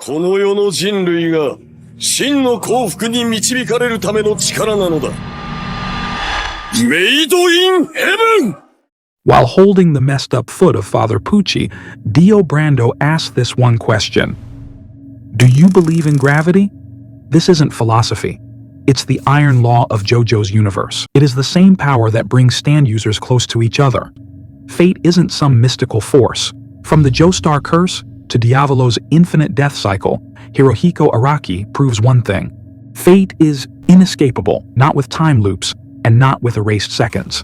この世の人類が真の幸福に導かれるための力なのだ。Made in heaven! While holding the messed up foot of Father Pucci, Dio Brando asked this one question. Do you believe in gravity? This isn't philosophy. It's the iron law of JoJo's universe. It is the same power that brings stand users close to each other. Fate isn't some mystical force. From the Joestar curse to Diavolo's infinite death cycle, Hirohiko Araki proves one thing. Fate is inescapable, not with time loops, and not with erased seconds.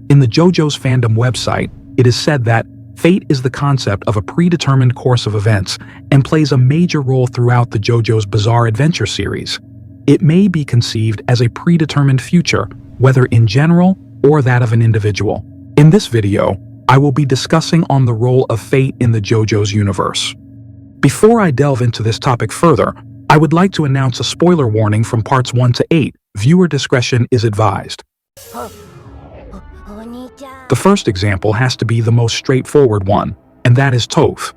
In the JoJo's fandom website, it is said that fate is the concept of a predetermined course of events and plays a major role throughout the JoJo's Bizarre Adventure series. It may be conceived as a predetermined future, whether in general or that of an individual. In this video, I will be discussing on the role of fate in the JoJo's universe. Before I delve into this topic further, I would like to announce a spoiler warning from parts 1 to 8. Viewer discretion is advised. The first example has to be the most straightforward one, and that is Toph.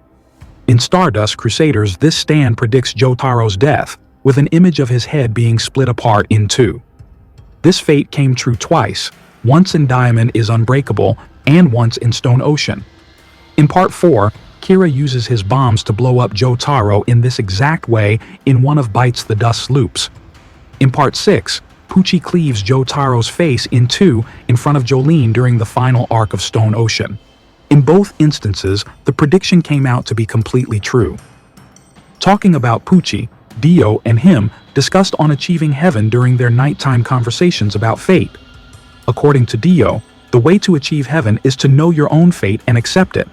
In Stardust Crusaders, this stand predicts Jotaro's death, with an image of his head being split apart in two. This fate came true twice, once in Diamond is Unbreakable, and once in Stone Ocean. In Part 4, Kira uses his bombs to blow up Jotaro in this exact way in one of Bites the Dust's loops. In Part 6, Pucci cleaves Jotaro's face in two in front of Jolene during the final arc of Stone Ocean. In both instances, the prediction came out to be completely true. Talking about Pucci, Dio and him discussed on achieving heaven during their nighttime conversations about fate. According to Dio, the way to achieve heaven is to know your own fate and accept it.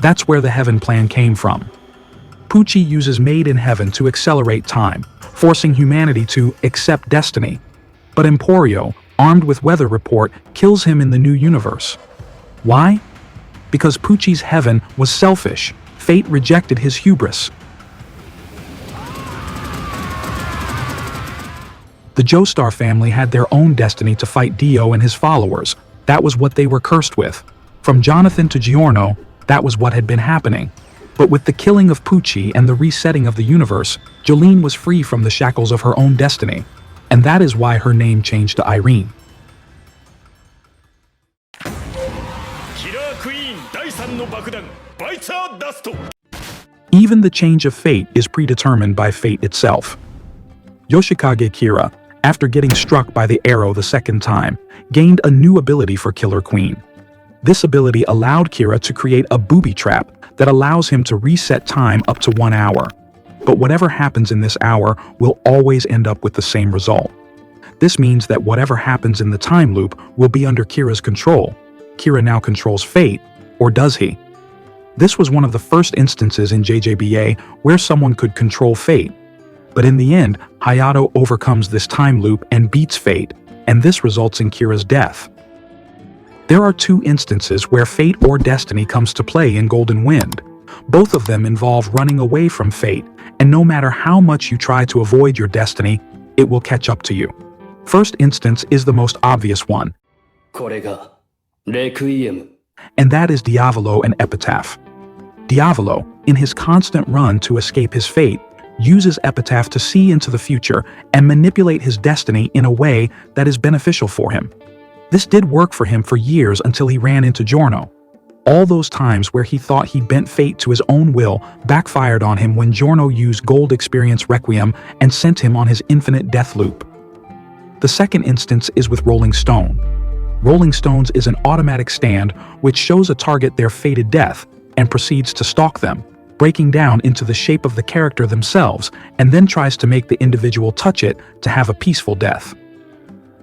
That's where the heaven plan came from. Pucci uses Made in Heaven to accelerate time, forcing humanity to accept destiny. But Emporio, armed with Weather Report, kills him in the new universe. Why? Because Pucci's heaven was selfish. Fate rejected his hubris. The Joestar family had their own destiny to fight Dio and his followers. That was what they were cursed with. From Jonathan to Giorno, that was what had been happening. But with the killing of Pucci and the resetting of the universe, Jolene was free from the shackles of her own destiny. And that is why her name changed to Irene. Even the change of fate is predetermined by fate itself. Yoshikage Kira, after getting struck by the arrow the second time, gained a new ability for Killer Queen. This ability allowed Kira to create a booby trap that allows him to reset time up to 1 hour. But whatever happens in this hour will always end up with the same result. This means that whatever happens in the time loop will be under Kira's control. Kira now controls fate, or does he? This was one of the first instances in JJBA where someone could control fate. But in the end, Hayato overcomes this time loop and beats fate, and this results in Kira's death. There are two instances where fate or destiny comes to play in Golden Wind. Both of them involve running away from fate, and no matter how much you try to avoid your destiny, it will catch up to you. First instance is the most obvious one, and that is Diavolo and Epitaph. Diavolo, in his constant run to escape his fate, uses Epitaph to see into the future and manipulate his destiny in a way that is beneficial for him. This did work for him for years until he ran into Giorno. All those times where he thought he bent fate to his own will backfired on him when Giorno used Gold Experience Requiem and sent him on his infinite death loop. The second instance is with Rolling Stone. Rolling Stones is an automatic stand which shows a target their fated death and proceeds to stalk them, breaking down into the shape of the character themselves, and then tries to make the individual touch it to have a peaceful death.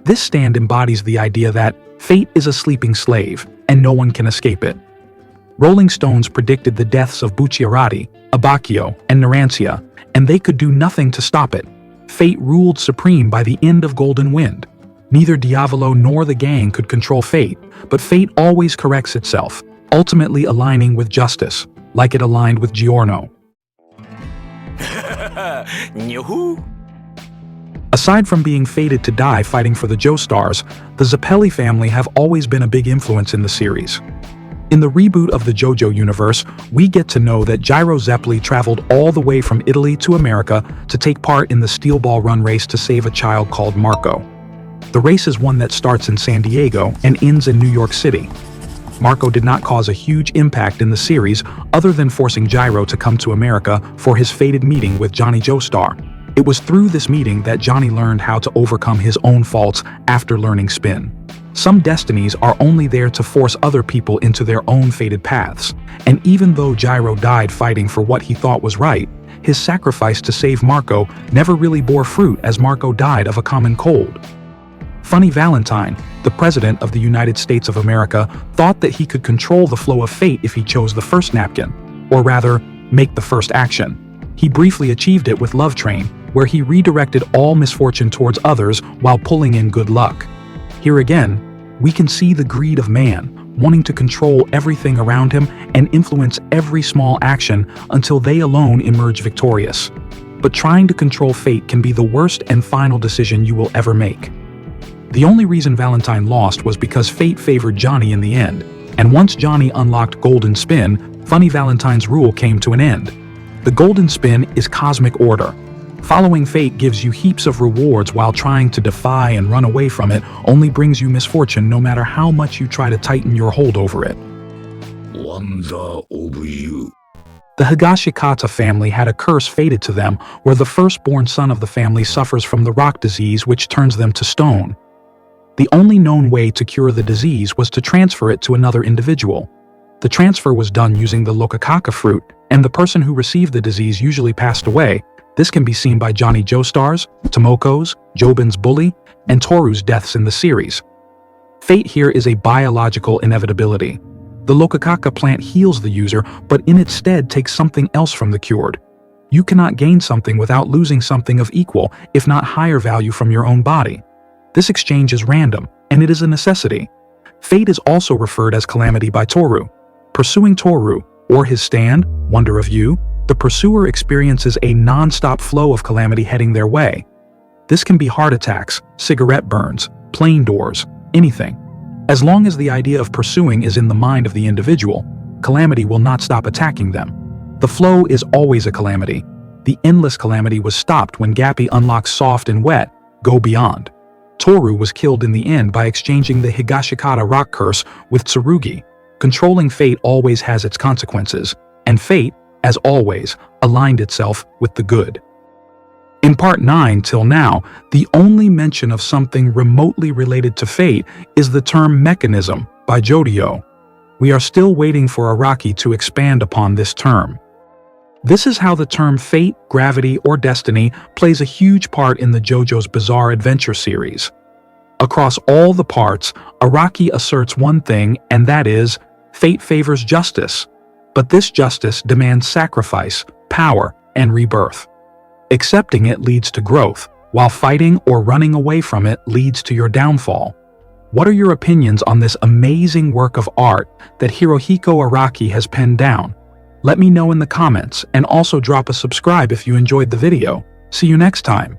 This stand embodies the idea that fate is a sleeping slave, and no one can escape it. Rolling Stones predicted the deaths of Bucciarati, Abbacchio, and Narantia, and they could do nothing to stop it. Fate ruled supreme by the end of Golden Wind. Neither Diavolo nor the gang could control fate, but fate always corrects itself, ultimately aligning with justice, like it aligned with Giorno. Aside from being fated to die fighting for the Joestars, the Zeppeli family have always been a big influence in the series. In the reboot of the JoJo universe, we get to know that Zeppeli traveled all the way from Italy to America to take part in the steel ball run race to save a child called Marco. The race is one that starts in San Diego and ends in New York City. Marco did not cause a huge impact in the series other than forcing Gyro to come to America for his fated meeting with Johnny Joestar. It was through this meeting that Johnny learned how to overcome his own faults after learning spin. Some destinies are only there to force other people into their own fated paths, and even though Gyro died fighting for what he thought was right, his sacrifice to save Marco never really bore fruit as Marco died of a common cold. Funny Valentine, the President of the United States of America, thought that he could control the flow of fate if he chose the first napkin, or rather, make the first action. He briefly achieved it with Love Train, where he redirected all misfortune towards others while pulling in good luck. Here again, we can see the greed of man, wanting to control everything around him and influence every small action until they alone emerge victorious. But trying to control fate can be the worst and final decision you will ever make. The only reason Valentine lost was because fate favored Johnny in the end, and once Johnny unlocked Golden Spin, Funny Valentine's rule came to an end. The Golden Spin is cosmic order. Following fate gives you heaps of rewards while trying to defy and run away from it only brings you misfortune no matter how much you try to tighten your hold over it. Wonder of you. The Higashikata family had a curse fated to them where the firstborn son of the family suffers from the rock disease which turns them to stone. The only known way to cure the disease was to transfer it to another individual. The transfer was done using the Lokakaka fruit, and the person who received the disease usually passed away. This can be seen by Johnny Joestar's, Tomoko's, Jobin's bully, and Toru's deaths in the series. Fate here is a biological inevitability. The Lokakaka plant heals the user, but in its stead takes something else from the cured. You cannot gain something without losing something of equal, if not higher value from your own body. This exchange is random, and it is a necessity. Fate is also referred as Calamity by Toru. Pursuing Toru, or his stand, Wonder of You, the pursuer experiences a non-stop flow of calamity heading their way. This can be heart attacks, cigarette burns, plane doors, anything. As long as the idea of pursuing is in the mind of the individual, calamity will not stop attacking them. The flow is always a calamity. The endless calamity was stopped when Gappy unlocks Soft and Wet, Go Beyond. Toru was killed in the end by exchanging the Higashikata rock curse with Tsurugi. Controlling fate always has its consequences, and fate, as always, aligned itself with the good. In Part 9 till now, the only mention of something remotely related to fate is the term mechanism by JoJo. We are still waiting for Araki to expand upon this term. This is how the term fate, gravity, or destiny plays a huge part in the JoJo's Bizarre Adventure series. Across all the parts, Araki asserts one thing, and that is, fate favors justice. But this justice demands sacrifice, power, and rebirth. Accepting it leads to growth, while fighting or running away from it leads to your downfall. What are your opinions on this amazing work of art that Hirohiko Araki has penned down? Let me know in the comments, and also drop a subscribe if you enjoyed the video. See you next time.